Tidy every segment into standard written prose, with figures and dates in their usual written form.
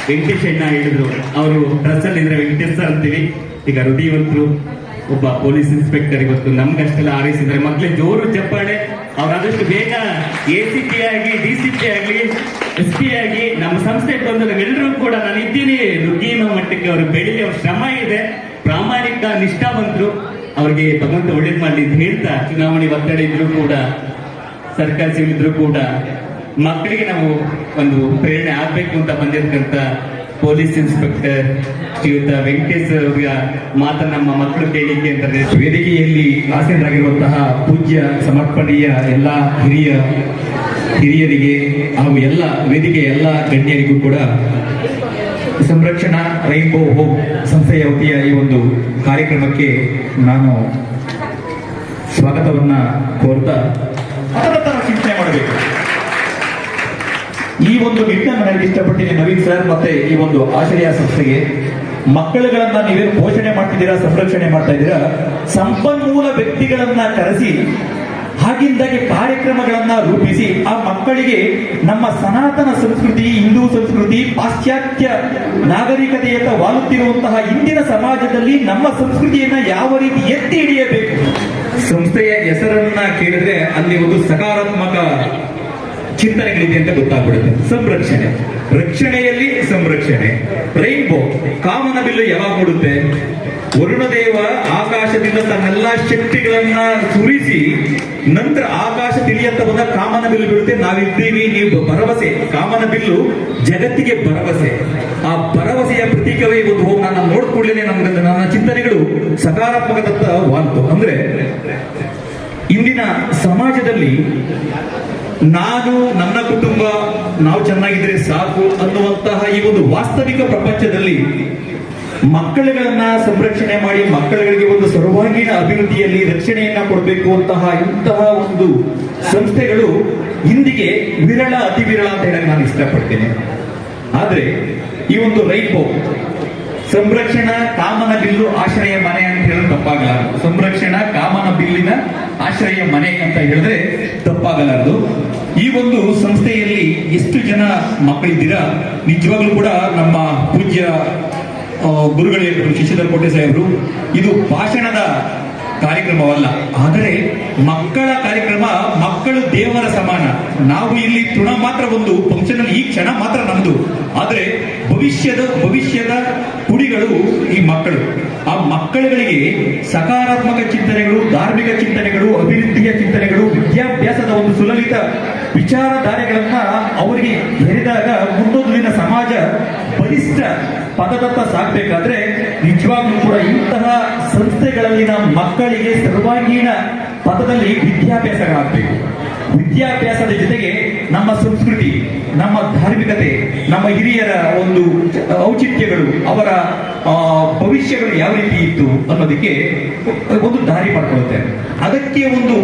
ವೆಂಕಟೇಶ್ ಅಣ್ಣ ಹೇಳಿದ್ರು, ಅವರು ಡ್ರೆಸ್ ಅಲ್ಲಿ ಇದ್ರೆ ವೆಂಕಟೇಶ್ ಸರ್ ಅಂತೀವಿ. ಈಗ ಹೃದಯವಂತರು ಒಬ್ಬ ಪೊಲೀಸ್ ಇನ್ಸ್ಪೆಕ್ಟರ್ ಇವತ್ತು ನಮ್ಗಷ್ಟೆಲ್ಲ ಆರೈಸಿದ್ರೆ ಮಕ್ಳಿಗೆ ಜೋರು ಚಪ್ಪಾಳೆ. ಅವ್ರಾದಷ್ಟು ಬೇಗ ACP ಆಗಿ DCP ಆಗಲಿ SP ಆಗಿ ನಮ್ಮ ಸಂಸ್ಥೆ ಬಂದ ಎಲ್ಲರೂ ಕೂಡ ನಾನು ಇದ್ದೀನಿ ನುಗ್ಗಿನ ಮಟ್ಟಕ್ಕೆ ಅವರು ಬೆಳಿಗ್ಗೆ ಅವ್ರ ಶ್ರಮ ಇದೆ, ಪ್ರಾಮಾಣಿಕ ನಿಷ್ಠಾವಂತರು. ಅವ್ರಿಗೆ ಭಗವಂತ ಒಳ್ಳೇದ್ ಮಾಡ್ಲಿ ಅಂತ ಹೇಳ್ತಾ, ಚುನಾವಣೆ ಒತ್ತಡ ಇದ್ರು ಕೂಡ ಸರ್ಕಾರ ಸಿಗಿದ್ರು ಕೂಡ ಮಕ್ಕಳಿಗೆ ನಾವು ಒಂದು ಪ್ರೇರಣೆ ಆಗ್ಬೇಕು ಅಂತ ಬಂದಿರ್ತಕ್ಕಂಥ ಪೊಲೀಸ್ ಇನ್ಸ್ಪೆಕ್ಟರ್ ಶ್ರೀಯುತ ವೆಂಕಟೇಶ್ ಅವರ ಮಾತ ನಮ್ಮ ಮಕ್ಕಳು ಕೇಳಿಕೆ ಅಂತಾರೆ. ವೇದಿಕೆಯಲ್ಲಿ ಆಸೀನರಾಗಿರುವಂತಹ ಪೂಜ್ಯ ಸಮರ್ಪಣೀಯ ಎಲ್ಲ ಹಿರಿಯರಿಗೆ ಹಾಗೂ ಎಲ್ಲ ವೇದಿಕೆಯ ಎಲ್ಲ ಗಣ್ಯರಿಗೂ ಕೂಡ ಸಂರಕ್ಷಣಾ ರೈನ್ಬೋ ಹೋಮ್ ಸಂಸ್ಥೆಯ ವತಿಯ ಈ ಒಂದು ಕಾರ್ಯಕ್ರಮಕ್ಕೆ ನಾನು ಸ್ವಾಗತವನ್ನ ಕೋರ್ತಾ ಚಿಂತನೆ ಮಾಡಬೇಕು. ಈ ಒಂದು ನಿಟ್ಟಿನ ನನಗೆ ಇಷ್ಟಪಟ್ಟಿದ್ದೀನಿ ನವೀನ್ ಸರ್ ಮತ್ತೆ ಈ ಒಂದು ಆಶ್ರಯ ಸಂಸ್ಥೆಗೆ. ಮಕ್ಕಳುಗಳನ್ನ ನೀವೇನು ಪೋಷಣೆ ಮಾಡ್ತಿದ್ದೀರಾ, ಸಂರಕ್ಷಣೆ ಮಾಡ್ತಾ ಇದ್ದೀರಾ, ಸಂಪನ್ಮೂಲ ವ್ಯಕ್ತಿಗಳನ್ನ ಕರೆಸಿ ಹಾಗಿಂದಾಗೆ ಕಾರ್ಯಕ್ರಮಗಳನ್ನ ರೂಪಿಸಿ ಆ ಮಕ್ಕಳಿಗೆ ನಮ್ಮ ಸನಾತನ ಸಂಸ್ಕೃತಿ, ಹಿಂದೂ ಸಂಸ್ಕೃತಿ, ಪಾಶ್ಚಾತ್ಯ ನಾಗರಿಕತೆಯತ್ತ ವಾಲುತ್ತಿರುವಂತಹ ಇಂದಿನ ಸಮಾಜದಲ್ಲಿ ನಮ್ಮ ಸಂಸ್ಕೃತಿಯನ್ನ ಯಾವ ರೀತಿ ಎತ್ತಿ ಹಿಡಿಯಬೇಕು. ಸಂಸ್ಥೆಯ ಹೆಸರನ್ನ ಕೇಳಿದ್ರೆ ಅಲ್ಲಿ ಒಂದು ಸಕಾರಾತ್ಮಕ ಚಿಂತನೆಗಳಿದೆ ಅಂತ ಗೊತ್ತಾಗ್ಬಿಡುತ್ತೆ. ಸಂರಕ್ಷಣೆ, ರಕ್ಷಣೆಯಲ್ಲಿ ಸಂರಕ್ಷಣೆ. ರೈನ್ಬೋ, ಕಾಮನ ಬಿಲ್ಲು ಯಾವಾಗ ಮೂಡುತ್ತೆ? ವರುಣದೇವ ಆಕಾಶದಿಂದ ತನ್ನೆಲ್ಲ ಶಕ್ತಿಗಳನ್ನ ಸುರಿಸಿ ನಂತರ ಆಕಾಶ ತಿಳಿಯಂತ ಬಂದ ಕಾಮನ ಬಿಲ್ಲು ಬೀಳುತ್ತೆ. ನಾವಿದ್ದೀವಿ, ನೀವು ಭರವಸೆ. ಕಾಮನ ಬಿಲ್ಲು ಜಗತ್ತಿಗೆ ಭರವಸೆ. ಆ ಭರವಸೆಯ ಪ್ರತೀಕವೇ ಒಂದು ಹೋಗಿ ನಾನು ನೋಡ್ ಕೂಡಲೇ ನನ್ನ ಚಿಂತನೆಗಳು ಸಕಾರಾತ್ಮಕದತ್ತ ವಾಲ್ತು. ಅಂದ್ರೆ ಇಂದಿನ ಸಮಾಜದಲ್ಲಿ ನಾನು, ನನ್ನ ಕುಟುಂಬ, ನಾವು ಚೆನ್ನಾಗಿದ್ರೆ ಸಾಕು ಅನ್ನುವಂತಹ ಈ ಒಂದು ವಾಸ್ತವಿಕ ಪ್ರಪಂಚದಲ್ಲಿ ಮಕ್ಕಳುಗಳನ್ನ ಸಂರಕ್ಷಣೆ ಮಾಡಿ ಮಕ್ಕಳುಗಳಿಗೆ ಒಂದು ಸರ್ವಾಂಗೀಣ ಅಭಿವೃದ್ಧಿಯಲ್ಲಿ ರಕ್ಷಣೆಯನ್ನ ಕೊಡಬೇಕು ಅಂತಹ ಇಂತಹ ಒಂದು ಸಂಸ್ಥೆಗಳು ಇಂದಿಗೆ ವಿರಳ, ಅತಿ ವಿರಳ ಅಂತ ಹೇಳಕ್ ನಾನು ಇಷ್ಟಪಡ್ತೇನೆ. ಆದ್ರೆ ಈ ಒಂದು ರೈನ್ಬೋ ಸಂರಕ್ಷಣಾ ಕಾಮನ ಬಿಲ್ಲು ಆಶ್ರಯ ಮನೆ ಅಂತ ಹೇಳಿದ್ರೆ ತಪ್ಪಾಗಲಾರದು. ಸಂರಕ್ಷಣಾ ಕಾಮನ ಬಿಲ್ಲಿನ ಆಶ್ರಯ ಮನೆ ಅಂತ ಹೇಳಿದ್ರೆ ತಪ್ಪಾಗಲಾರದು. ಈ ಒಂದು ಸಂಸ್ಥೆಯಲ್ಲಿ ಎಷ್ಟು ಜನ ಮಕ್ಕಳಿದ್ದೀರಾ? ನಿಜವಾಗ್ಲೂ ಕೂಡ ನಮ್ಮ ಪೂಜ್ಯ ಗುರುಗಳೇ ಶಶಿಧರ ಕೋಟೆ ಸಾಹೇಬರು, ಇದು ಭಾಷಣದ ಕಾರ್ಯಕ್ರಮವಲ್ಲ, ಆದರೆ ಮಕ್ಕಳ ಕಾರ್ಯಕ್ರಮ. ಮಕ್ಕಳು ದೇವರ ಸಮಾನ. ನಾವು ಇಲ್ಲಿ ತೃಣ ಮಾತ್ರ, ಒಂದು ಫಂಕ್ಷನ್ ಅಲ್ಲಿ ಈ ಕ್ಷಣ ಮಾತ್ರ ನಮ್ದು, ಆದ್ರೆ ಭವಿಷ್ಯದ ಕುಡಿಗಳು ಈ ಮಕ್ಕಳು. ಆ ಮಕ್ಕಳುಗಳಿಗೆ ಸಕಾರಾತ್ಮಕ ಚಿಂತನೆಗಳು, ಧಾರ್ಮಿಕ ಚಿಂತನೆಗಳು, ಅಭಿವೃದ್ಧಿಯ ಚಿಂತನೆಗಳು, ವಿದ್ಯಾಭ್ಯಾಸದ ಒಂದು ಸುಲಲಿತ ವಿಚಾರಧಾರೆಗಳನ್ನ ಅವರಿಗೆ ಹೆರಿದಾಗ ಮುಂದೊಂದಿನ ಸಮಾಜ ಬಲಿಷ್ಠ ಪದದತ್ತ ಸಾಗಬೇಕಾದ್ರೆ ನಿಜವಾಗ್ಲೂ ಕೂಡ ಇಂತಹ ಸಂಸ್ಥೆಗಳಲ್ಲಿನ ಮಕ್ಕಳಿಗೆ ಸರ್ವಾಂಗೀಣ ಪದದಲ್ಲಿ ವಿದ್ಯಾಭ್ಯಾಸಗಳಾಗಬೇಕು. ವಿದ್ಯಾಭ್ಯಾಸದ ಜೊತೆಗೆ ನಮ್ಮ ಸಂಸ್ಕೃತಿ, ನಮ್ಮ ಧಾರ್ಮಿಕತೆ, ನಮ್ಮ ಹಿರಿಯರ ಒಂದು ಔಚಿತ್ಯಗಳು, ಅವರ ಭವಿಷ್ಯಗಳು ಯಾವ ರೀತಿ ಇತ್ತು ಅನ್ನೋದಕ್ಕೆ ಒಂದು ದಾರಿ ಮಾಡ್ಕೊಳ್ಳುತ್ತೆ. ಅದಕ್ಕೆ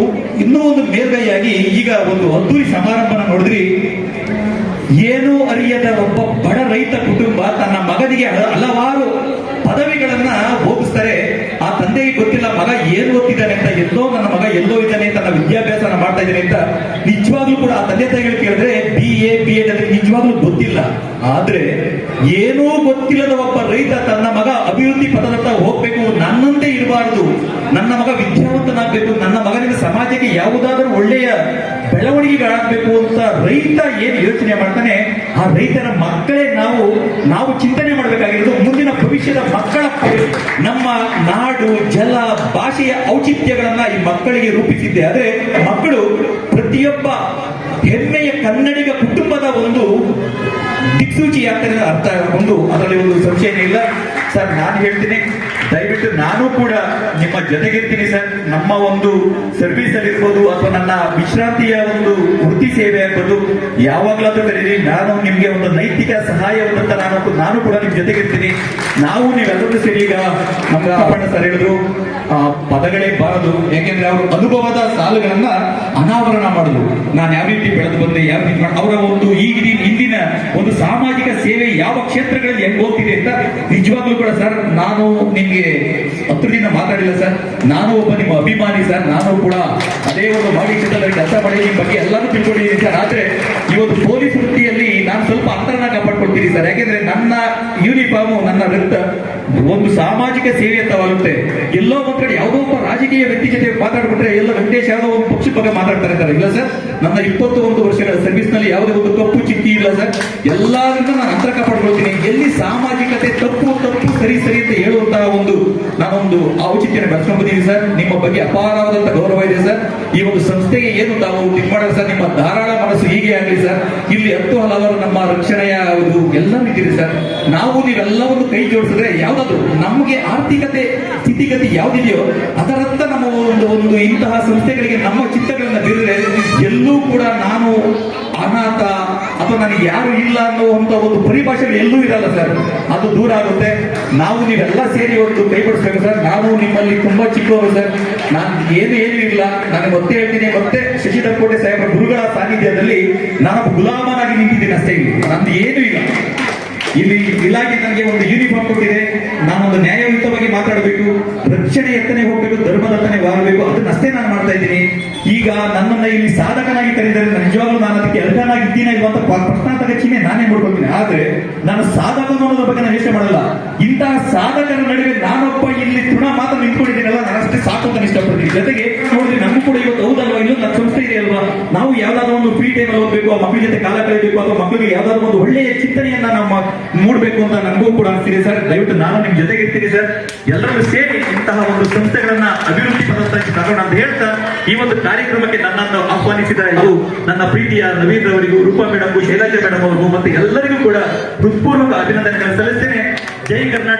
ಇನ್ನೂ ಒಂದು ಮೇಲ್ಗೈಯಾಗಿ ಈಗ ಒಂದು ಅದ್ದೂರಿ ಸಮಾರಂಭನ ನೋಡಿದ್ರಿ. ಏನೂ ಅರಿಯದ ಒಬ್ಬ ಬಡ ರೈತ ಕುಟುಂಬ ತನ್ನ ಮಗನಿಗೆ ಹಲವಾರು ಪದವಿಗಳನ್ನ ಹೋಗಿಸ್ತಾರೆ. ಆ ತಂದೆಗೆ ಗೊತ್ತಿಲ್ಲ ಮಗ ಏನು ಓದ್ತಿದ್ದಾನೆ ಅಂತ, ನನ್ನ ಮಗ ಎಲ್ಲೋ ಇದ್ದಾನೆ, ತನ್ನ ವಿದ್ಯಾಭ್ಯಾಸನ ಮಾಡ್ತಾ ಇದ್ದಾನೆ ಅಂತ. ನಿಜವಾಗ್ಲೂ ಕೂಡ ಆ ತಂದೆ ತಾಯಿಗಳು ಕೇಳಿದ್ರೆ BA B.Ed ಅಂದ್ರೆ ನಿಜವಾಗ್ಲೂ ಗೊತ್ತಿಲ್ಲ. ಆದ್ರೆ ಏನೂ ಗೊತ್ತಿಲ್ಲದ ಒಬ್ಬ ರೈತ ತನ್ನ ಮಗ ಅಭಿವೃದ್ಧಿ ಪದದತ್ತ ಹೋಗ್ಬೇಕು, ನನ್ನಂತೆ ಇರಬಾರದು, ನನ್ನ ಮಗ ವಿದ್ಯಾವಂತನಾಗಬೇಕು, ನನ್ನ ಮಗನಿಂದ ಸಮಾಜಕ್ಕೆ ಯಾವುದಾದ್ರೂ ಒಳ್ಳೆಯ ಬೆಳವಣಿಗೆಗಳಾಗಬೇಕು ಅಂತ ರೈತ ಏನ್ ಯೋಚನೆ ಮಾಡ್ತಾನೆ, ಆ ರೈತರ ಮಕ್ಕಳೇ ನಾವು ಚಿಂತನೆ ಮಾಡಬೇಕಾಗಿರೋದು ಮುಂದಿನ ಭವಿಷ್ಯದ ಮಕ್ಕಳ ನಮ್ಮ ನಾಡು, ಜಲ, ಭಾಷೆಯ ಔಚಿತ್ಯಗಳನ್ನ ಈ ಮಕ್ಕಳಿಗೆ ರೂಪಿಸಿದ್ದೆ. ಆದ್ರೆ ಮಕ್ಕಳು ಪ್ರತಿಯೊಬ್ಬ ಹೆಮ್ಮೆಯ ಕನ್ನಡಿಗ ಕುಟುಂಬದ ಒಂದು ದಿಕ್ಸೂಚಿ ಆಗ್ತಾರೆ ಅರ್ಥ ಅದರಲ್ಲಿ ಒಂದು ಸಂಶಯನೇ ಇಲ್ಲ. ಸರ್, ನಾನು ಹೇಳ್ತೀನಿ, ದಯವಿಟ್ಟು ನಾನು ಕೂಡ ನಿಮ್ಮ ಜೊತೆಗಿರ್ತೀನಿ ಸರ್. ನಮ್ಮ ಒಂದು ಸರ್ವಿಸ್ ಅಲ್ಲಿ ಇರ್ಬೋದು ಅಥವಾ ನನ್ನ ವಿಶ್ರಾಂತಿಯ ಒಂದು ವೃತ್ತಿ ಸೇವೆ ಆಗ್ಬೋದು, ಯಾವಾಗ್ಲಾದ್ರೂ ಕರೀರಿ, ನಾನು ನಿಮ್ಗೆ ಒಂದು ನೈತಿಕ ಸಹಾಯವಂತ ನಾನು ಕೂಡ ನಿಮ್ ಜೊತೆಗಿರ್ತೀನಿ. ನೀವೆಲ್ಲರೂ ಸೇರಿ, ಈಗ ನಮ್ಮ ಅಪ್ಪಣ್ಣ ಸರ್ ಹೇಳಿದ್ರು ಪದಗಳೇ ಬಾರದು, ಯಾಕೆಂದ್ರೆ ಅವರು ಅನುಭವದ ಸಾಲುಗಳನ್ನ ಅನಾವರಣ ಮಾಡುದು. ನಾನು ಯಾವ ರೀತಿ ಬೆಳೆದು ಬಂದೆ, ಯಾವ ರೀತಿ ಅವರ ಒಂದು ಇಂದಿನ ಒಂದು ಸಾಮಾಜಿಕ ಸೇವೆ ಯಾವ ಕ್ಷೇತ್ರಗಳಲ್ಲಿ ಹೆಂಗ್ ಹೋಗ್ತಿದೆ ಅಂತ ನಿಜವಾಗ್ಲೂ ಕೂಡ ಸರ್, ನಾನು ನಿಮ್ಗೆ ಹತ್ರದಿಂದ ಮಾತಾಡಿಲ್ಲ ಸರ್, ನಾನು ಒಬ್ಬ ನಿಮ್ಮ ಅಭಿಮಾನಿ ಸರ್. ನಾನು ಕೂಡ ಅದೇ ಒಂದು ಮಾಡಿ ಕ್ಷೇತ್ರದಲ್ಲಿ ಕೆಲಸ ಮಾಡಿ ನಿಮ್ಮ ಬಗ್ಗೆ ಎಲ್ಲಾನು ತಿಳ್ಕೊಂಡಿದ್ದೀನಿ ಸರ್. ಆದ್ರೆ ಈ ಒಂದು ಪೊಲೀಸ್ ವೃತ್ತಿಯಲ್ಲಿ ನಾನು ಸ್ವಲ್ಪ ಅಂತರನ ಕಾಪಾಡ್ಕೊಳ್ತೀನಿ. ಕೊಡ್ತೀನಿ ಸರ್. ಯಾಕೆಂದ್ರೆ ನನ್ನ ಯೂನಿಫಾರ್ಮ್, ನನ್ನ ರಕ್ತ ಒಂದು ಸಾಮಾಜಿಕ ಸೇವೆಯಂತವಾಗುತ್ತೆ. ಎಲ್ಲೋ ಒಂದ್ ಕಡೆ ಯಾವುದೋ ಒಬ್ಬ ರಾಜಕೀಯ ವ್ಯಕ್ತಿ ಜೊತೆ ಮಾತಾಡ್ಬಿಟ್ರೆ ಎಲ್ಲ ವೆಂಕಟೇಶ್ ಯಾವುದೋ ಒಂದು ಪಕ್ಷದ ಬಗ್ಗೆ ಮಾತಾಡ್ತಾ ಇರ್ತಾರೆ. ಇಲ್ಲ ಸರ್, ನನ್ನ 21 ವರ್ಷಗಳ ಸರ್ವಿಸ್ ನಲ್ಲಿ ಯಾವುದೇ ಒಂದು ಕಪ್ಪು ಚಿಕ್ಕಿ ಇಲ್ಲ ಸರ್. ಎಲ್ಲರಿಂದ ನಾನು ಅಂತರ ಕಾಪಾಡ್ಕೊಳ್ತೀನಿ. ಎಲ್ಲಿ ಸಾಮಾಜಿಕತೆ ತಪ್ಪು ಸರಿ ಅಂತ ಹೇಳುವಂತಹ ನಾನೊಂದು ಔಚಿತ್ಯನ ಬೆಳೆಸ್ಕೊಂಡ್ಬಂದಿದ್ದೀನಿ ಸರ್. ನಿಮ್ಮ ಬಗ್ಗೆ ಅಪಾರವಾದಂತಹ ಗೌರವ ಇದೆ ಸರ್. ಈ ಒಂದು ಸಂಸ್ಥೆಗೆ ಏನು ತಾವು ಇದು ಮಾಡೋದು ಸರ್, ನಿಮ್ಮ ಧಾರಾಳ ಮನಸ್ಸು ಹೀಗೆ ಆಗಲಿ ಸರ್. ಇಲ್ಲಿ ಹಲವಾರು ನಮ್ಮ ರಕ್ಷಣೆಯ ಎಲ್ಲ ಇದ್ದೀರಿ ಸರ್. ನಾವು ನೀವೆಲ್ಲವನ್ನು ಕೈ ಜೋಡಿಸಿದ್ರೆ ಯಾವ್ದಾದ್ರು ನಮಗೆ ಆರ್ಥಿಕತೆ ಸ್ಥಿತಿಗತಿ ಯಾವ್ದಿದೆಯೋ ಅದರತ್ತ ನಮ್ಮ ಒಂದು ಇಂತಹ ಸಂಸ್ಥೆಗಳಿಗೆ ನಮ್ಮ ಚಿತ್ತಗಳನ್ನ ಬೀರಿದ್ರೆ ಎಲ್ಲೂ ಕೂಡ ನಾನು ಅನಾಥ ಅಥವಾ ನನಗೆ ಯಾರು ಇಲ್ಲ ಅನ್ನುವಂತ ಒಂದು ಪರಿಭಾಷೆಗಳು ಎಲ್ಲೂ ಇರಲ್ಲ ಸರ್. ಅದು ದೂರ ಆಗುತ್ತೆ. ನಾವು ನೀವೆಲ್ಲ ಸೇರಿ ಒಂದು ಕೈ ಬಿಡಿಸ್ಬೇಕು ಸರ್. ನಾವು ನಿಮ್ಮಲ್ಲಿ ತುಂಬಾ ಚಿಕ್ಕವರು ಸರ್. ನಾನು ಏನು ಇಲ್ಲ. ನಾನು ಮತ್ತೆ ಹೇಳ್ತೀನಿ, ಮತ್ತೆ ಶಶಿಧರ್ ಕೋಟೆ ಸಾಹೇಬರ ಗುರುಗಳ ಸಾನ್ನಿಧ್ಯದಲ್ಲಿ ನಾನು ಗುಲಾಮನಾಗಿ ನಿಂತಿದ್ದೀನಿ ಅಷ್ಟೇ. ಇಲ್ಲಿ ನಂದು ಏನೂ ಇಲ್ಲ. ಇಲ್ಲಿ ಇಲಾಖೆ ನನಗೆ ಒಂದು ಯೂನಿಫಾರ್ಮ್ ಕೊಟ್ಟಿದೆ. ನಾನೊಂದು ನ್ಯಾಯಯುತವಾಗಿ ಮಾತಾಡಬೇಕು, ರಕ್ಷಣೆ ಎತ್ತನೆ ಹೋಗ್ಬೇಕು, ಧರ್ಮದತ್ತನೆ ವಾಗಬೇಕು, ಅದನ್ನಷ್ಟೇ ನಾನು ಮಾಡ್ತಾ ಇದ್ದೀನಿ. ಈಗ ನನ್ನನ್ನ ಇಲ್ಲಿ ಸಾಧಕನಾಗಿ ಕರೆದರೆ ನಿಜವಾಗ್ಲೂ ನಾನು ಅದಕ್ಕೆ ಅರ್ಹನಾಗಿದ್ದೀನ ಇಲ್ವಾ ಅಂತ ಪ್ರಶ್ನಾರ್ಥಕ ಚಿಹ್ನೆ ನಾನೇ ನೋಡ್ಕೊಳ್ತೀನಿ. ಆದ್ರೆ ನಾನು ಸಾಧಕ ಅನ್ನೋದ್ರ ಬಗ್ಗೆ ನಾನು ಯೋಚನೆ ಮಾಡಲ್ಲ. ಇಂತಹ ಸಾಧಕರ ನಡುವೆ ನಾನೊಬ್ಬ ಇಲ್ಲಿ ತೃಣ ಮಾತ್ರ ನಿಂತ್ಕೊಂಡಿದ್ದೀನಲ್ಲ, ನಾನು ಅಷ್ಟೇ ಸಾಕು ಅಂತ ಇಷ್ಟಪಡ್ತೀನಿ. ಜೊತೆಗೆ ನೋಡಿದ್ರೆ ನಮಗೂ ಕೂಡ ಇವತ್ತು ಹೌದಲ್ವಾ, ಇಲ್ಲೊಂದು ನನ್ನ ಸಂಸ್ಥೆ ಇದೆ ಅಲ್ವಾ, ನಾವು ಯಾವ್ದಾದ್ರು ಒಂದು ಫ್ರೀ ಟೈಮ್ ಅಲ್ಲಿ ಹೋಗ್ಬೇಕು, ಆ ಮಕ್ಕಳ ಜೊತೆ ಕಾಲ ಕಳೆಯಬೇಕು, ಅಥವಾ ಮಕ್ಕಳಿಗೆ ಯಾವ್ದಾದ್ರು ಒಂದು ಒಳ್ಳೆಯ ಚಿಂತನೆಯನ್ನ ನಮ್ಮ ಮೂಡಬೇಕು ಅಂತ ನನಗೂ ಕೂಡ ಅನಿಸ್ತಿದೆ ಸರ್. ದಯವಿಟ್ಟು ನಾನು ನಿಮ್ ಜೊತೆಗೆ ಇರ್ತೀನಿ ಸರ್. ಎಲ್ಲರೂ ಸೇರಿ ಇಂತಹ ಒಂದು ಸಂಸ್ಥೆಗಳನ್ನ ಅಭಿವೃದ್ಧಿ ಪದತ್ತ ತಗೋಣ ಅಂತ ಹೇಳ್ತಾ ಈ ಒಂದು ಕಾರ್ಯಕ್ರಮಕ್ಕೆ ನನ್ನನ್ನು ಆಹ್ವಾನಿಸಿದ ನನ್ನ ಪ್ರೀತಿಯ ನವೀನ್ ಅವರಿಗೂ, ರೂಪಾ ಮೇಡಮ್, ಶೈಲಜಾ ಮೇಡಮ್ ಅವರಿಗೂ ಮತ್ತೆ ಎಲ್ಲರಿಗೂ ಕೂಡ ಹೃತ್ಪೂರ್ವಕ ಅಭಿನಂದನೆಗಳನ್ನು ಸಲ್ಲಿಸ್ತೇನೆ. ಜೈ ಕರ್ನಾಟಕ.